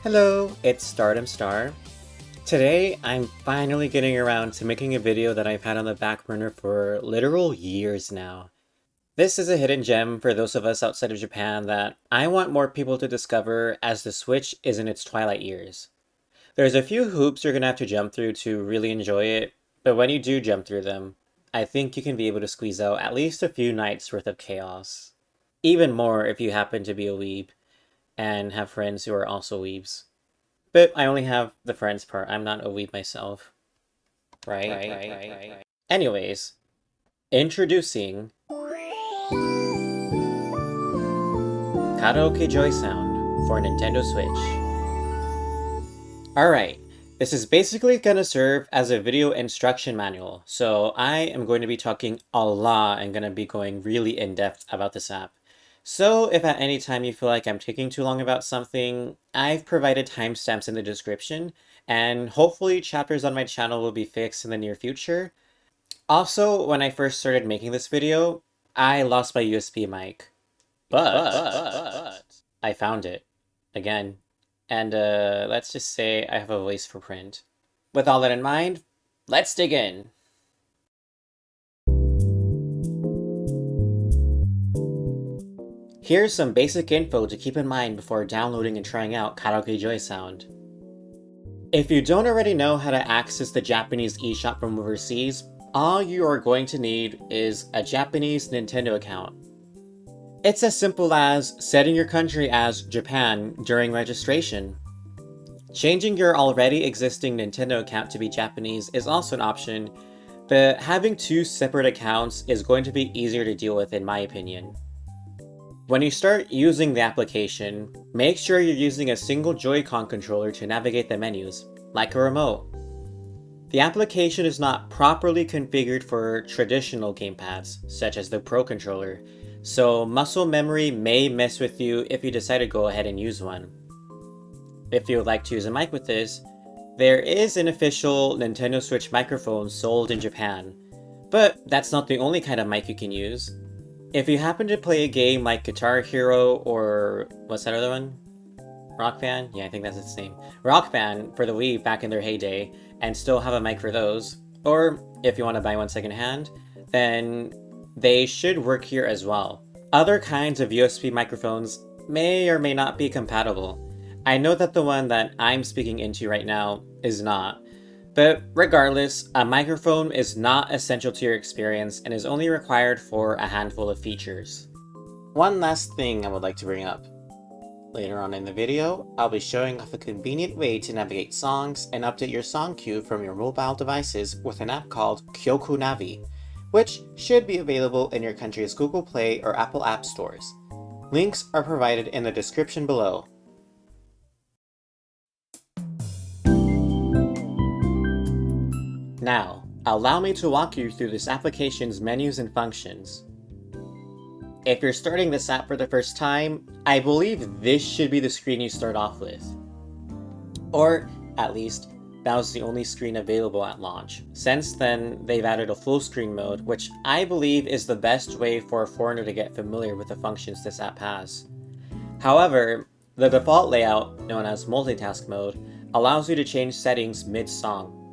Hello, it's Stardom Star. Today, I'm finally getting around to making a video that I've had on the back burner for literal years now. This is a hidden gem for those of us outside of Japan that I want more people to discover as the Switch is in its twilight years. There's a few hoops you're gonna have to jump through to really enjoy it, but when you do jump through them, I think you can be able to squeeze out at least a few nights worth of chaos. Even more if you happen to be a weeb and have friends who are also weebs. But I only have the friends part. I'm not a weeb myself. Right? Anyways, introducing Karaoke JOYSOUND for Nintendo Switch. Alright, this is basically going to serve as a video instruction manual, so I am going to be talking a lot and going to be going really in-depth about this app. So if at any time you feel like I'm taking too long about something, I've provided timestamps in the description, and hopefully chapters on my channel will be fixed in the near future. Also, when I first started making this video, I lost my USB mic. But I found it. Again. And let's just say I have a voice for print. With all that in mind, let's dig in! Here's some basic info to keep in mind before downloading and trying out Karaoke JOYSOUND. If you don't already know how to access the Japanese eShop from overseas, all you are going to need is a Japanese Nintendo account. It's as simple as setting your country as Japan during registration. Changing your already existing Nintendo account to be Japanese is also an option, but having two separate accounts is going to be easier to deal with in my opinion. When you start using the application, make sure you're using a single Joy-Con controller to navigate the menus, like a remote. The application is not properly configured for traditional gamepads, such as the Pro Controller, so muscle memory may mess with you if you decide to go ahead and use one. If you would like to use a mic with this, there is an official Nintendo Switch microphone sold in Japan, but that's not the only kind of mic you can use. If you happen to play a game like Guitar Hero or what's that other one? Rock Band? Yeah, I think that's its name. Rock Band for the Wii back in their heyday, and still have a mic for those, or if you want to buy one secondhand, then they should work here as well. Other kinds of USB microphones may or may not be compatible. I know that the one that I'm speaking into right now is not. But regardless, a microphone is not essential to your experience and is only required for a handful of features. One last thing I would like to bring up. Later on in the video, I'll be showing off a convenient way to navigate songs and update your song queue from your mobile devices with an app called Kyoku Navi, which should be available in your country's Google Play or Apple App Stores. Links are provided in the description below. Now, allow me to walk you through this application's menus and functions. If you're starting this app for the first time, I believe this should be the screen you start off with. Or, at least, that was the only screen available at launch. Since then, they've added a full screen mode, which I believe is the best way for a foreigner to get familiar with the functions this app has. However, the default layout, known as multitask mode, allows you to change settings mid-song.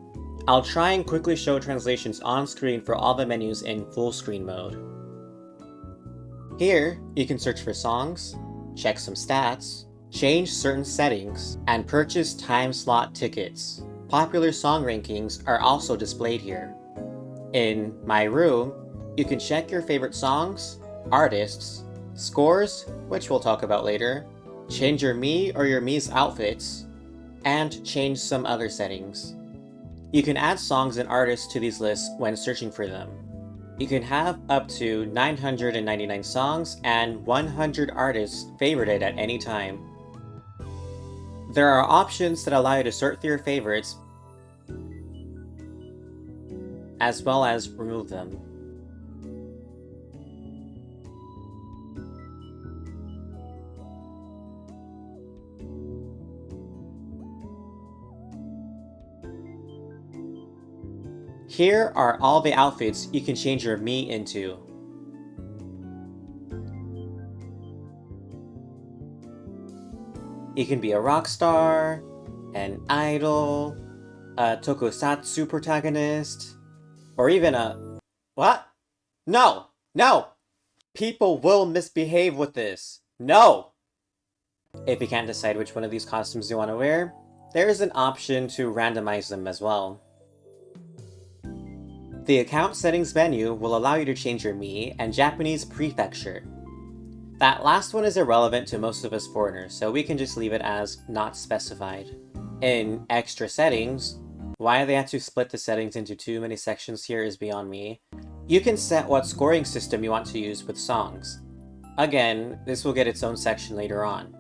I'll try and quickly show translations on screen for all the menus in full screen mode. Here, you can search for songs, check some stats, change certain settings, and purchase time slot tickets. Popular song rankings are also displayed here. In My Room, you can check your favorite songs, artists, scores, which we'll talk about later, change your Mii or your Mii's outfits, and change some other settings. You can add songs and artists to these lists when searching for them. You can have up to 999 songs and 100 artists favorited at any time. There are options that allow you to sort through your favorites, as well as remove them. Here are all the outfits you can change your Mii into. You can be a rock star, an idol, a tokusatsu protagonist, or even a... What? No! No! People will misbehave with this. No! If you can't decide which one of these costumes you want to wear, there is an option to randomize them as well. The account settings menu will allow you to change your Mii and Japanese prefecture. That last one is irrelevant to most of us foreigners, so we can just leave it as not specified. In extra settings, why they had to split the settings into too many sections here is beyond me. You can set what scoring system you want to use with songs. Again, this will get its own section later on.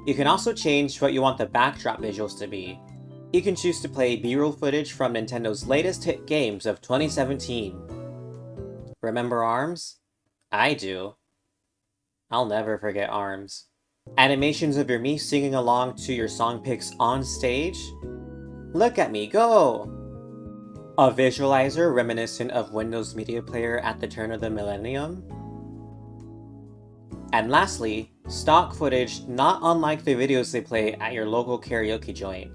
You can also change what you want the backdrop visuals to be. You can choose to play B-roll footage from Nintendo's latest hit games of 2017. Remember ARMS? I do. I'll never forget ARMS. Animations of your Mii singing along to your song picks on stage? Look at me go! A visualizer reminiscent of Windows Media Player at the turn of the millennium? And lastly, stock footage not unlike the videos they play at your local karaoke joint.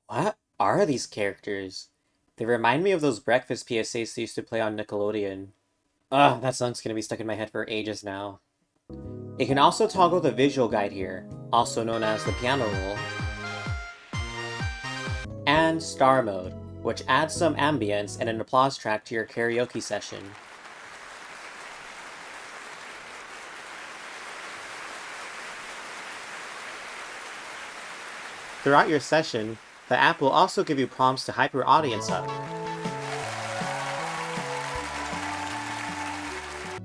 What are these characters? They remind me of those breakfast PSAs they used to play on Nickelodeon. Ugh, that song's gonna be stuck in my head for ages now. You can also toggle the visual guide here, also known as the piano roll. And Star Mode, which adds some ambience and an applause track to your karaoke session. Throughout your session, the app will also give you prompts to hype your audience up.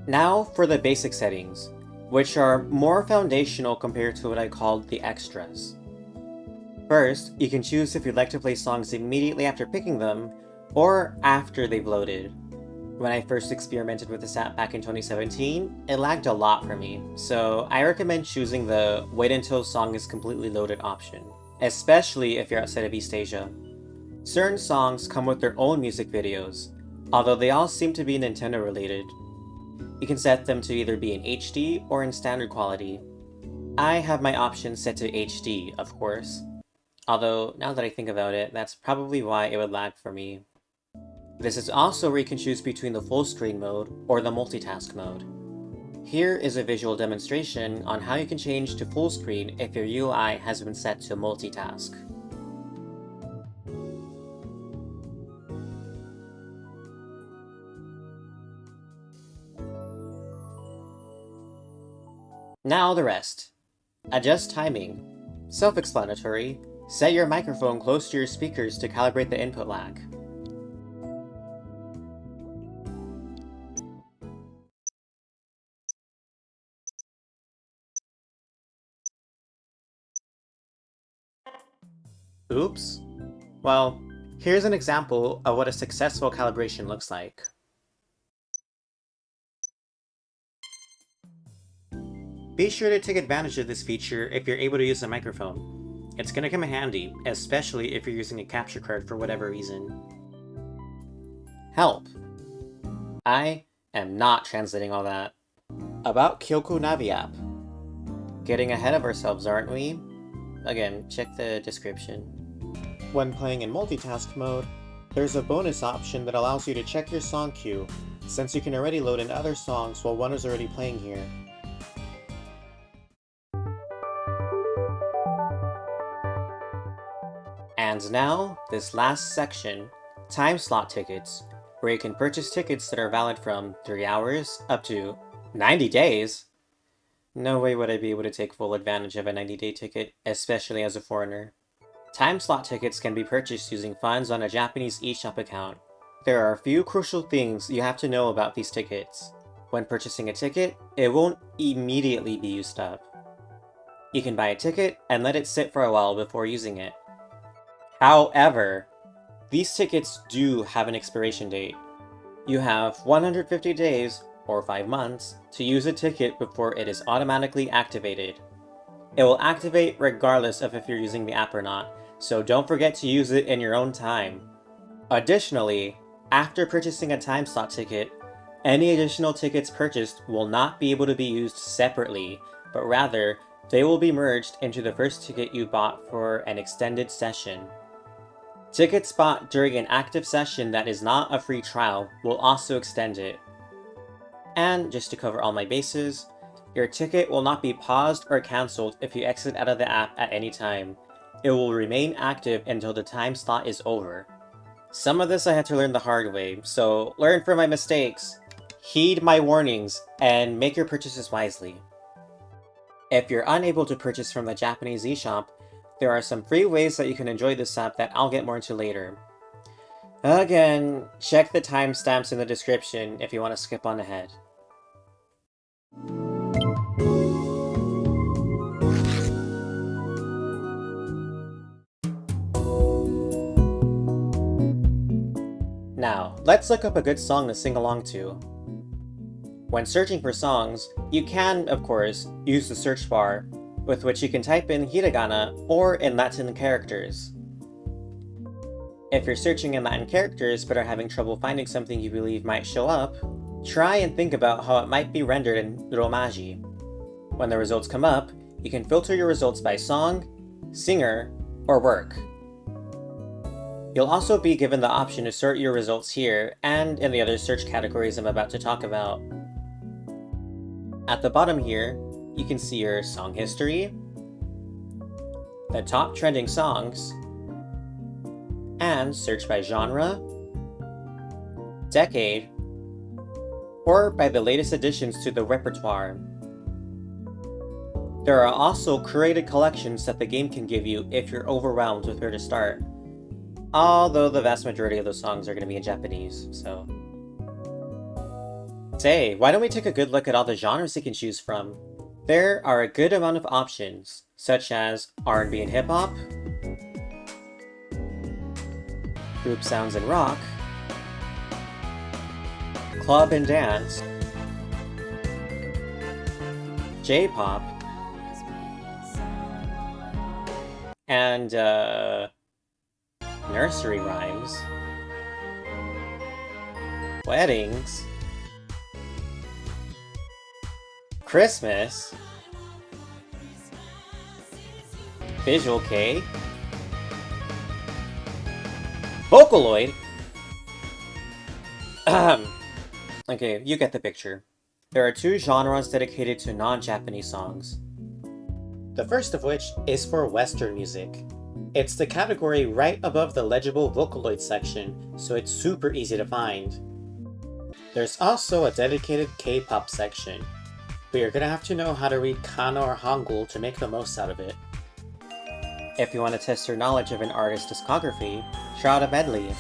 Now for the basic settings, which are more foundational compared to what I called the extras. First, you can choose if you'd like to play songs immediately after picking them, or after they've loaded. When I first experimented with this app back in 2017, it lagged a lot for me, so I recommend choosing the wait until song is completely loaded option, especially if you're outside of East Asia. Certain songs come with their own music videos, although they all seem to be Nintendo related. You can set them to either be in HD or in standard quality. I have my options set to HD, of course. Although, now that I think about it, that's probably why it would lag for me. This is also where you can choose between the full screen mode or the multitask mode. Here is a visual demonstration on how you can change to full screen if your UI has been set to multitask. Now the rest. Adjust timing. Self-explanatory. Set your microphone close to your speakers to calibrate the input lag. Oops. Well, here's an example of what a successful calibration looks like. Be sure to take advantage of this feature if you're able to use a microphone. It's gonna come in handy, especially if you're using a capture card for whatever reason. Help! I am not translating all that. About Kyoku Navi App. Getting ahead of ourselves, aren't we? Again, check the description. When playing in multitask mode, there's a bonus option that allows you to check your song queue, since you can already load in other songs while one is already playing here. And now, this last section, time slot tickets, where you can purchase tickets that are valid from 3 hours up to 90 days. No way would I be able to take full advantage of a 90-day ticket, especially as a foreigner. Time slot tickets can be purchased using funds on a Japanese eShop account. There are a few crucial things you have to know about these tickets. When purchasing a ticket, it won't immediately be used up. You can buy a ticket and let it sit for a while before using it. However, these tickets do have an expiration date. You have 150 days, or 5 months, to use a ticket before it is automatically activated. It will activate regardless of if you're using the app or not, so don't forget to use it in your own time. Additionally, after purchasing a time slot ticket, any additional tickets purchased will not be able to be used separately, but rather, They will be merged into the first ticket you bought for an extended session. Tickets bought during an active session that is not a free trial will also extend it. And just to cover all my bases, your ticket will not be paused or cancelled if you exit out of the app at any time. It will remain active until the time slot is over. Some of this I had to learn the hard way, so learn from my mistakes, heed my warnings, and make your purchases wisely. If you're unable to purchase from the Japanese eShop, there are some free ways that you can enjoy this app that I'll get more into later. Again, check the timestamps in the description if you want to skip on ahead. Now, let's look up a good song to sing along to. When searching for songs, you can, of course, use the search bar, with which you can type in hiragana or in Latin characters. If you're searching in Latin characters but are having trouble finding something you believe might show up, try and think about how it might be rendered in Romaji. When the results come up, you can filter your results by song, singer, or work. You'll also be given the option to sort your results here and in the other search categories I'm about to talk about. At the bottom here, you can see your song history, the top trending songs, and search by genre, decade, or by the latest additions to the repertoire. There are also curated collections that the game can give you if you're overwhelmed with where to start. Although the vast majority of those songs are going to be in Japanese, so... Say, why don't we take a good look at all the genres you can choose from? There are a good amount of options, such as R&B and hip-hop, group sounds and rock, club and dance, J-pop, and, nursery rhymes, weddings, Christmas, Visual Kei, Vocaloid. Okay, you get the picture. There are two genres dedicated to non-Japanese songs. The first of which is for Western music. It's the category right above the legible Vocaloid section, so it's super easy to find. There's also a dedicated K-pop section, but you're gonna have to know how to read Kana or Hangul to make the most out of it. If you want to test your knowledge of an artist's discography, try out a medley.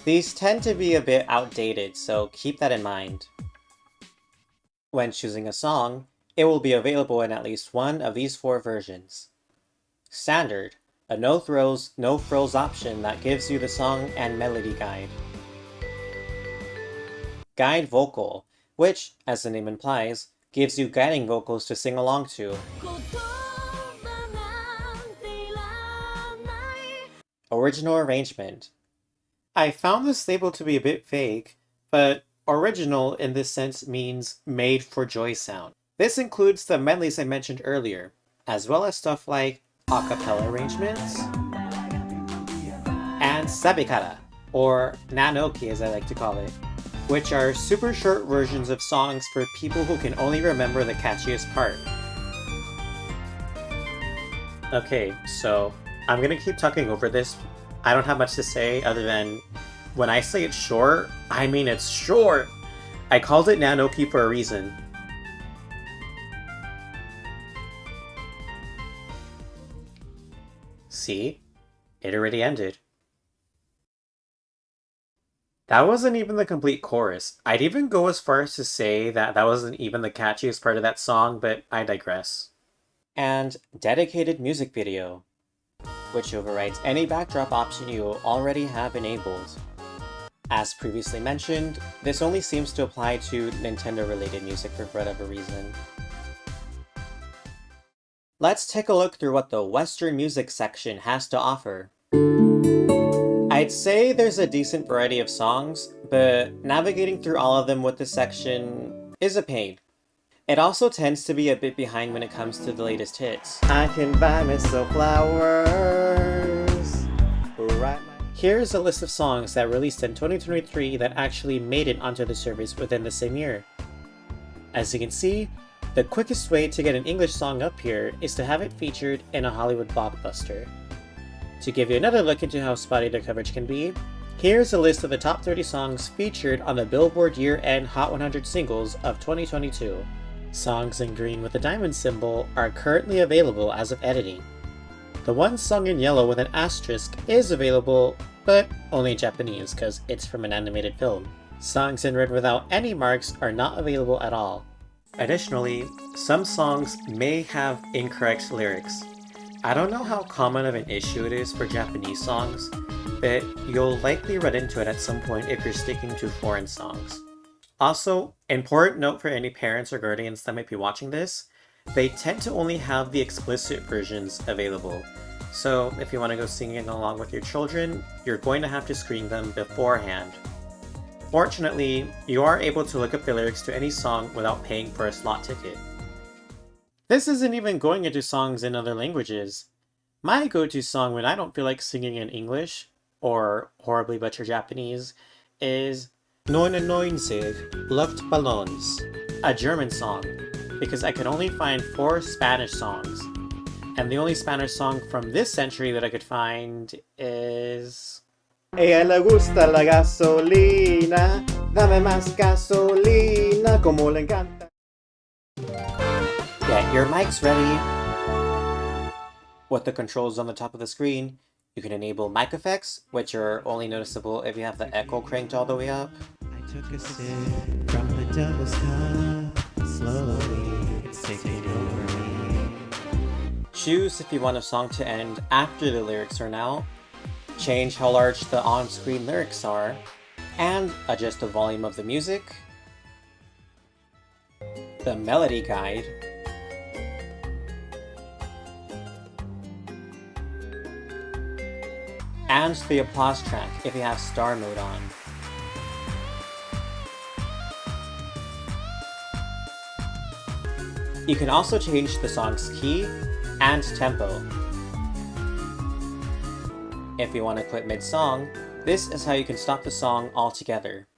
These tend to be a bit outdated, so keep that in mind. When choosing a song, it will be available in at least one of these four versions. Standard, a no throws, no frills option that gives you the song and melody guide. Guide vocal, which, as the name implies, gives you guiding vocals to sing along to. Original arrangement. I found this label to be a bit vague, but original in this sense means made for JOYSOUND. This includes the medleys I mentioned earlier, as well as stuff like a cappella arrangements, and sabikara, or nanoki as I like to call it, which are super short versions of songs for people who can only remember the catchiest part. Okay, so I'm gonna keep talking over this. I don't have much to say other than when I say it's short, I mean it's short! I called it nanoki for a reason. See? It already ended. That wasn't even the complete chorus. I'd even go as far as to say that that wasn't even the catchiest part of that song, but I digress. And dedicated music video, which overrides any backdrop option you already have enabled. As previously mentioned, this only seems to apply to Nintendo-related music for whatever reason. Let's take a look through what the Western music section has to offer. I'd say there's a decent variety of songs, but navigating through all of them with this section is a pain. It also tends to be a bit behind when it comes to the latest hits. I can buy myself flowers. Right. Here's a list of songs that released in 2023 that actually made it onto the service within the same year. As you can see, the quickest way to get an English song up here is to have it featured in a Hollywood blockbuster. To give you another look into how spotty their coverage can be, here's a list of the top 30 songs featured on the Billboard Year-End Hot 100 Singles of 2022. Songs in green with the diamond symbol are currently available as of editing. The one song in yellow with an asterisk is available, but only in Japanese because it's from an animated film. Songs in red without any marks are not available at all. Additionally, some songs may have incorrect lyrics. I don't know how common of an issue it is for Japanese songs, but you'll likely run into it at some point if you're sticking to foreign songs. Also, important note for any parents or guardians that might be watching this, they tend to only have the explicit versions available. So if you want to go singing along with your children, you're going to have to screen them beforehand. Fortunately, you are able to look up the lyrics to any song without paying for a slot ticket. This isn't even going into songs in other languages. My go-to song when I don't feel like singing in English, or horribly butcher Japanese, is 99 Luftballons, a German song, because I could only find 4 Spanish songs. And the only Spanish song from this century that I could find is... Ella le gusta la gasolina, dame más gasolina, como le encanta. Get your mics ready. With the controls on the top of the screen, you can enable mic effects, which are only noticeable if you have the echo cranked all the way up. I took a sip from the devil's cup, slowly it's taking over me. Choose if you want a song to end after the lyrics are out, change how large the on-screen lyrics are, and adjust the volume of the music, the melody guide, and the applause track if you have star mode on. You can also change the song's key and tempo. If you want to quit mid-song, this is how you can stop the song altogether.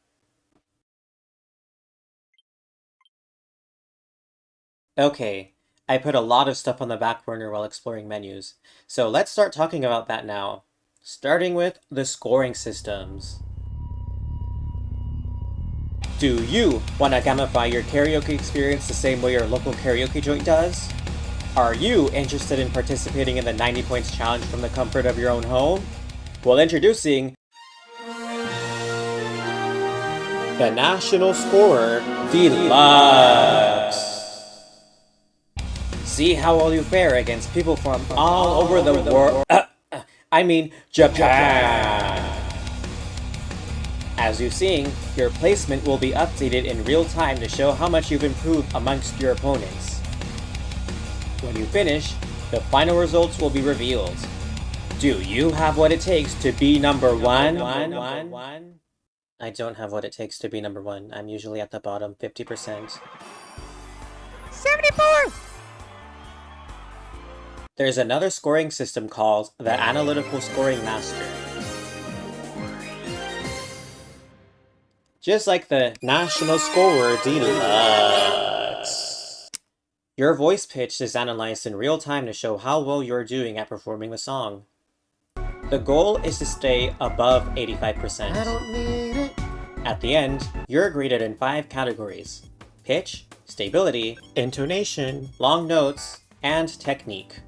Okay, I put a lot of stuff on the back burner while exploring menus, so let's start talking about that now. Starting with the scoring systems. Do you want to gamify your karaoke experience the same way your local karaoke joint does? Are you interested in participating in the 90 points challenge from the comfort of your own home? Well, introducing the National Scorer Deluxe. See how well you fare against people from all over the world. Japan. As you've seen, your placement will be updated in real time to show how much you've improved amongst your opponents. When you finish, the final results will be revealed. Do you have what it takes to be number one? I don't have what it takes to be number one. I'm usually at the bottom 50%. 74! There's another scoring system called the Analytical Scoring Master. Just like the National Scorer Deluxe. Your voice pitch is analyzed in real time to show how well you're doing at performing the song. The goal is to stay above 85%. I don't need it. At the end, you're graded in 5 categories: pitch, stability, intonation, long notes, and technique.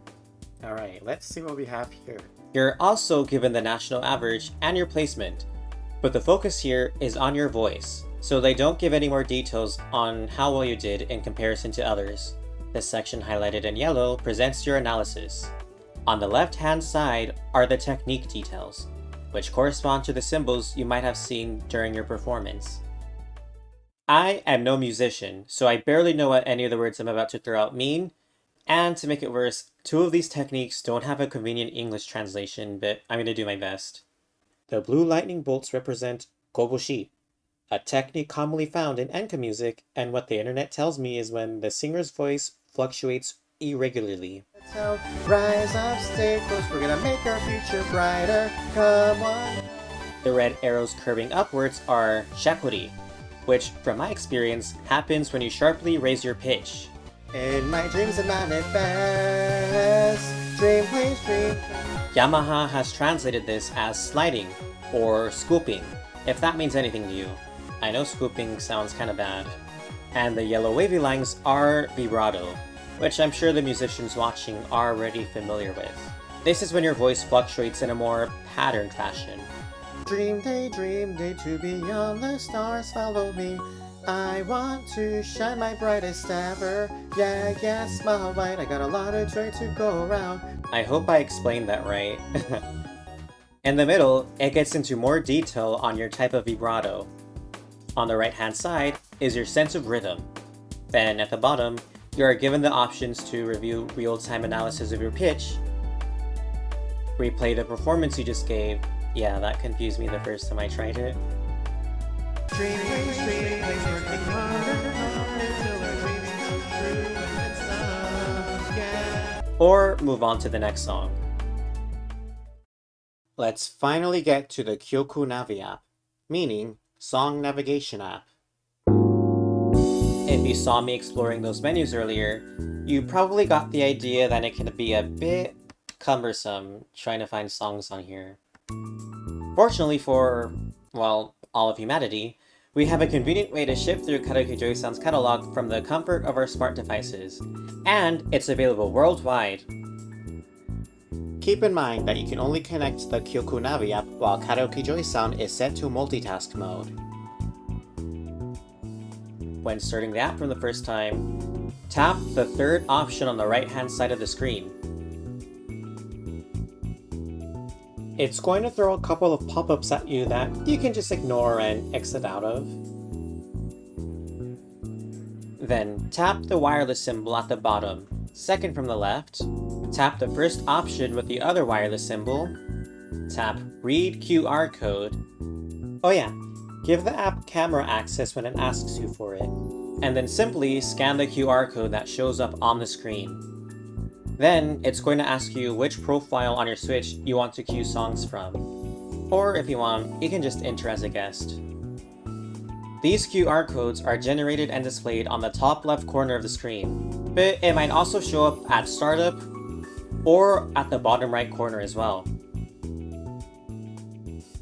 Alright, let's see what we have here. You're also given the national average and your placement, but the focus here is on your voice, so they don't give any more details on how well you did in comparison to others. This section highlighted in yellow presents your analysis. On the left-hand side are the technique details, which correspond to the symbols you might have seen during your performance. I am no musician, so I barely know what any of the words I'm about to throw out mean, and to make it worse, 2 of these techniques don't have a convenient English translation, but I'm going to do my best. The blue lightning bolts represent koboshi, a technique commonly found in enka music, and what the internet tells me is when the singer's voice fluctuates irregularly. So, rise up, stay close, we're gonna make our future brighter, come on. The red arrows curving upwards are shakkuri, which, from my experience, happens when you sharply raise your pitch. In my dreams I manifest, dream please dream. Yamaha has translated this as sliding, or swooping, if that means anything to you. I know swooping sounds kinda bad. And the yellow wavy lines are vibrato, which I'm sure the musicians watching are already familiar with. This is when your voice fluctuates in a more patterned fashion. Dream day to beyond the stars, follow me. I want to shine my brightest ever. Yeah, smile right, I got a lot of joy to go around. I hope I explained that right. In the middle, it gets into more detail on your type of vibrato. On the right hand side is your sense of rhythm. Then at the bottom, you are given the options to review real-time analysis of your pitch, replay the performance you just gave. Yeah, that confused me the first time I tried it. Or move on to the next song. Let's finally get to the Kyoku Navi App, meaning Song Navigation App. If you saw me exploring those menus earlier, you probably got the idea that it can be a bit cumbersome trying to find songs on here. Fortunately for, well, all of humanity, we have a convenient way to shift through Karaoke JOYSOUND's catalog from the comfort of our smart devices, and it's available worldwide. Keep in mind that you can only connect the Kyoku Navi app while Karaoke JOYSOUND is set to multitask mode. When starting the app for the first time, tap the third option on the right-hand side of the screen. It's going to throw a couple of pop-ups at you that you can just ignore and exit out of. Then tap the wireless symbol at the bottom, second from the left. Tap the first option with the other wireless symbol. Tap Read QR Code. Oh yeah, give the app camera access when it asks you for it. And then simply scan the QR code that shows up on the screen. Then, it's going to ask you which profile on your Switch you want to cue songs from. Or if you want, you can just enter as a guest. These QR codes are generated and displayed on the top left corner of the screen, but it might also show up at startup or at the bottom right corner as well.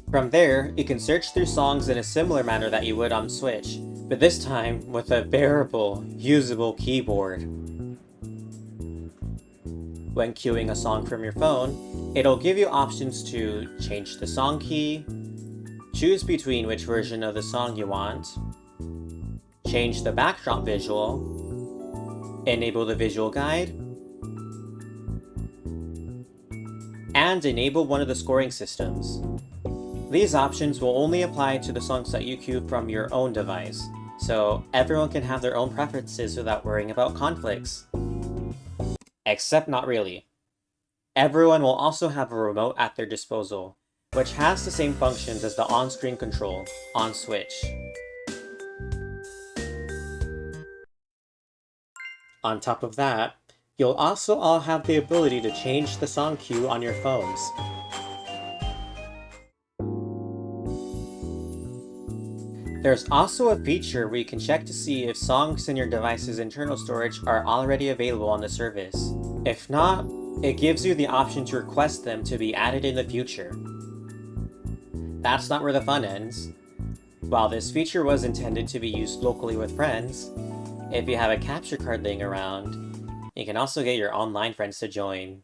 From there, you can search through songs in a similar manner that you would on Switch, but this time with a bearable, usable keyboard. When queuing a song from your phone, it'll give you options to change the song key, choose between which version of the song you want, change the backdrop visual, enable the visual guide, and enable one of the scoring systems. These options will only apply to the songs that you queue from your own device, so everyone can have their own preferences without worrying about conflicts. Except not really. Everyone will also have a remote at their disposal, which has the same functions as the on-screen control on Switch. On top of that, you'll also all have the ability to change the song queue on your phones. There's also a feature where you can check to see if songs in your device's internal storage are already available on the service. If not, it gives you the option to request them to be added in the future. That's not where the fun ends. While this feature was intended to be used locally with friends, if you have a capture card laying around, you can also get your online friends to join.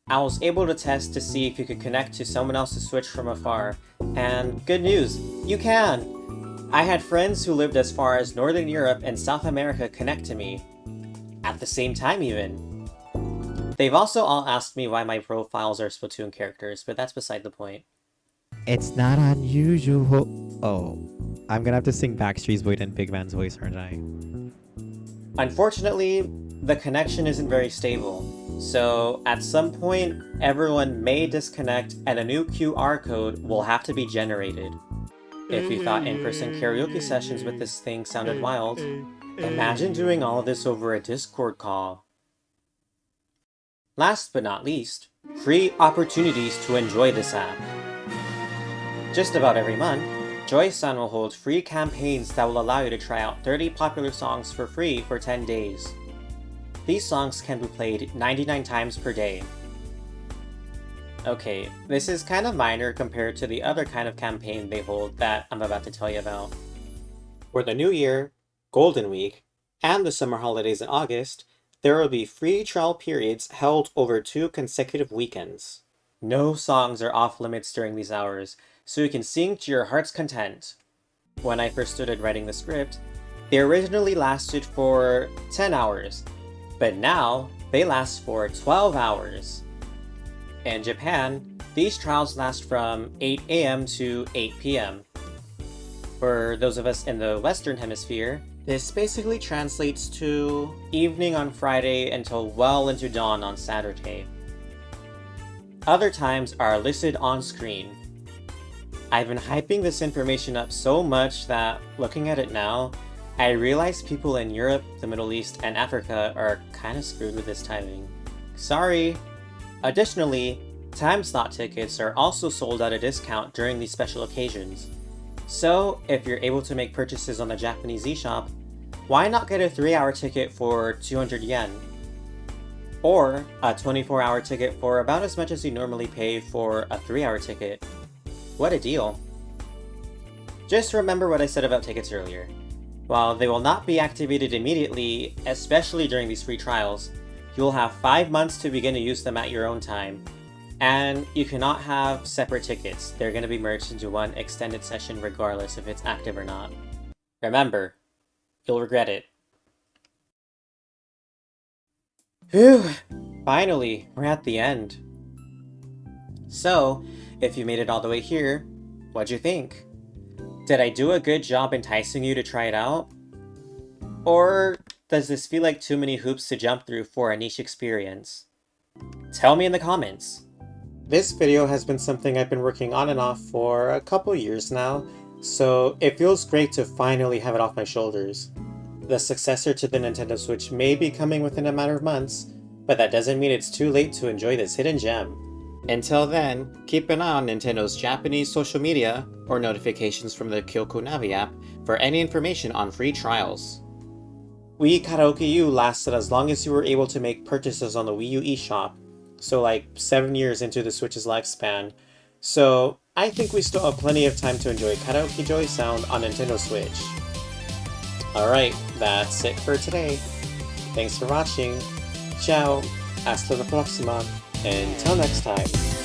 I was able to test to see if you could connect to someone else's Switch from afar, and good news, you can! I had friends who lived as far as Northern Europe and South America connect to me. At the same time even. They've also all asked me why my profiles are Splatoon characters, but that's beside the point. It's not unusual. Oh, I'm gonna have to sing Backstreet's voice and Big Man's voice, aren't I? Unfortunately, the connection isn't very stable, so at some point, everyone may disconnect and a new QR code will have to be generated. If you thought in-person karaoke sessions with this thing sounded wild, imagine doing all of this over a Discord call. Last but not least, free opportunities to enjoy this app. Just about every month, JOYSOUND will hold free campaigns that will allow you to try out 30 popular songs for free for 10 days. These songs can be played 99 times per day. Okay, this is kind of minor compared to the other kind of campaign they hold that I'm about to tell you about. For the New Year, Golden Week, and the summer holidays in August, there will be free trial periods held over 2 consecutive weekends. No songs are off limits during these hours, so you can sing to your heart's content. When I first started writing the script, they originally lasted for 10 hours, but now they last for 12 hours. In Japan, these trials last from 8 AM to 8 PM. For those of us in the Western Hemisphere, this basically translates to evening on Friday until well into dawn on Saturday. Other times are listed on screen. I've been hyping this information up so much that, looking at it now, I realize people in Europe, the Middle East, and Africa are kinda screwed with this timing. Sorry! Additionally, time slot tickets are also sold at a discount during these special occasions. So, if you're able to make purchases on the Japanese eShop, why not get a 3-hour ticket for 200 yen? Or a 24-hour ticket for about as much as you normally pay for a 3-hour ticket. What a deal! Just remember what I said about tickets earlier. While they will not be activated immediately, especially during these free trials, you will have 5 months to begin to use them at your own time. And you cannot have separate tickets. They're going to be merged into one extended session regardless if it's active or not. Remember, you'll regret it. Phew! Finally, we're at the end. So, if you made it all the way here, what'd you think? Did I do a good job enticing you to try it out? Or does this feel like too many hoops to jump through for a niche experience? Tell me in the comments! This video has been something I've been working on and off for a couple years now, so it feels great to finally have it off my shoulders. The successor to the Nintendo Switch may be coming within a matter of months, but that doesn't mean it's too late to enjoy this hidden gem. Until then, keep an eye on Nintendo's Japanese social media or notifications from the Kyoku Navi app for any information on free trials. Wii Karaoke U lasted as long as you were able to make purchases on the Wii U eShop, so like 7 years into the Switch's lifespan, so I think we still have plenty of time to enjoy Karaoke JOYSOUND on Nintendo Switch. Alright, that's it for today. Thanks for watching. Ciao, hasta la próxima. Until next time.